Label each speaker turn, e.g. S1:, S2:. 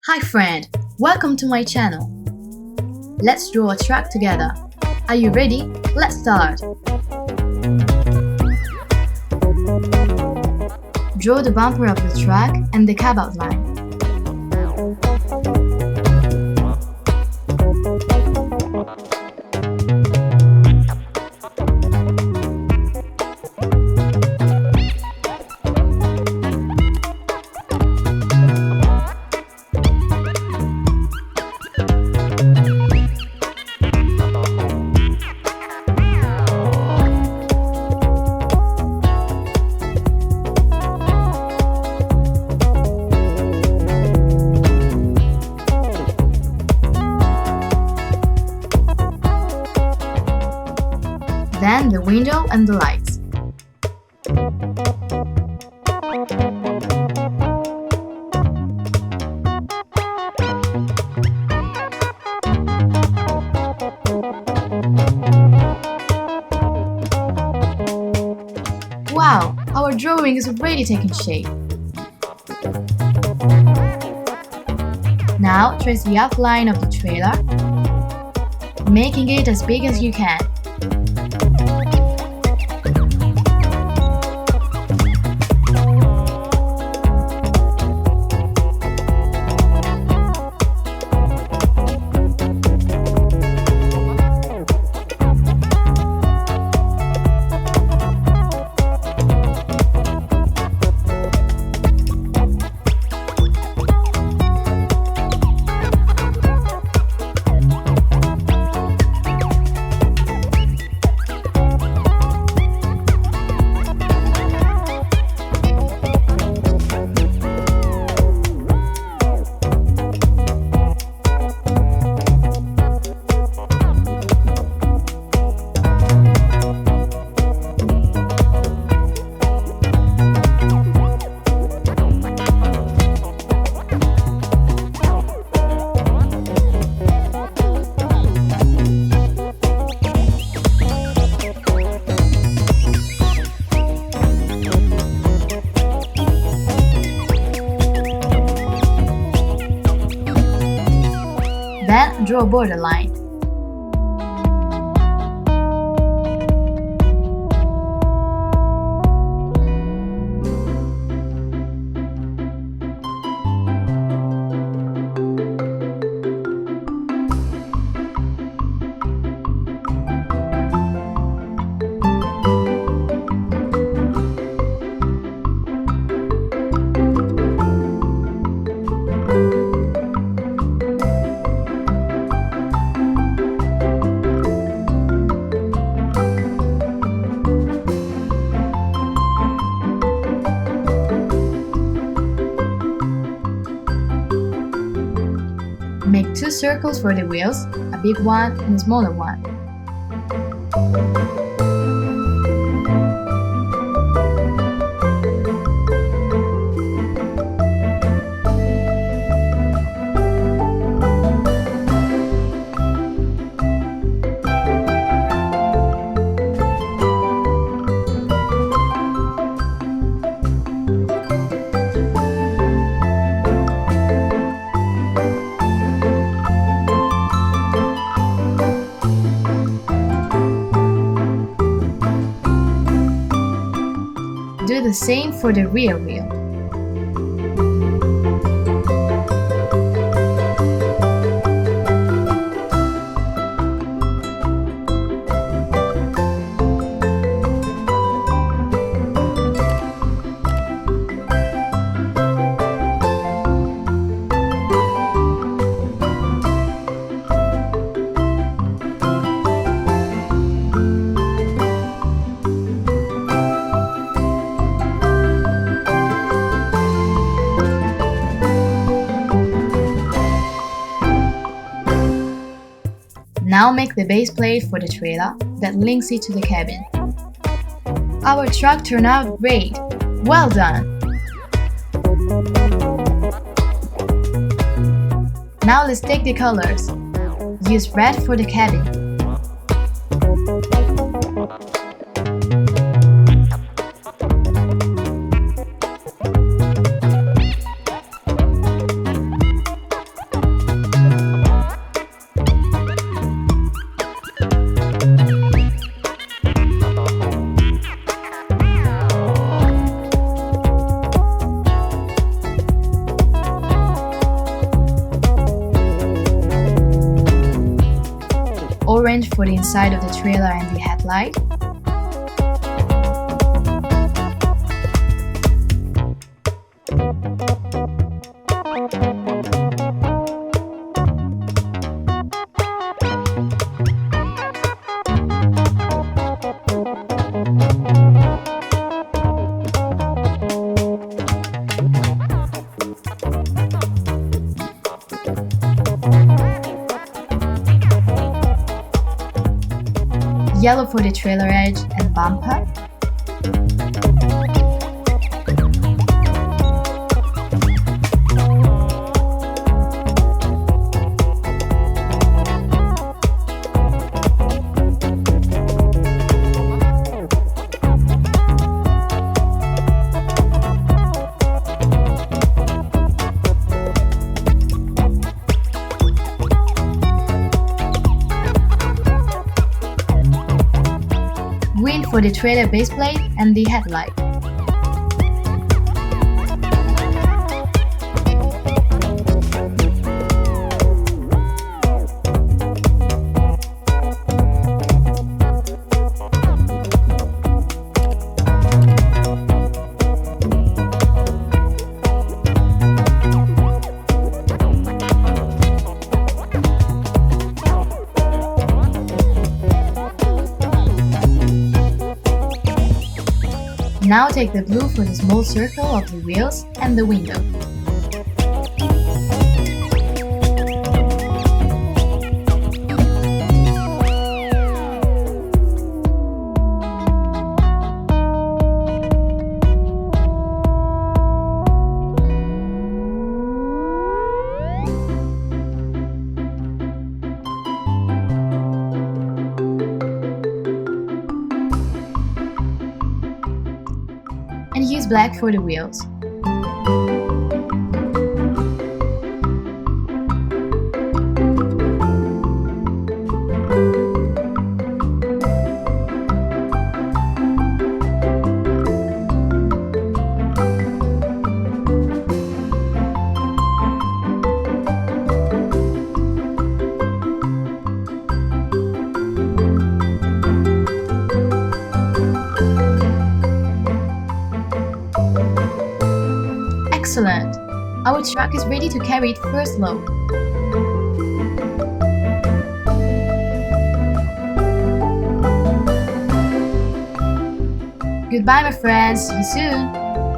S1: Hi friend, welcome to my channel. Let's draw a truck together. Are you ready? Let's start. Draw the bumper of the truck and the cab outline. Then the window and the lights. Wow, our drawing is already taking shape. Now trace the outline of the trailer, making it as big as you can. Then draw a borderline. Make two circles for the wheels, a big one and a smaller one. Do the same for the rear wheel. Now make the base plate for the trailer that links it to the cabin. Our truck turned out great! Well done! Now let's take the colors. Use red for the cabin. orange for the inside of the trailer and the headlight. Yellow for the trailer edge and bumper. Green for the trailer base plate and the headlight. Now take the blue for the small circle of the wheels and the window. And use black for the wheels. Excellent! Our truck is ready to carry its first load. Goodbye my friends, see you soon!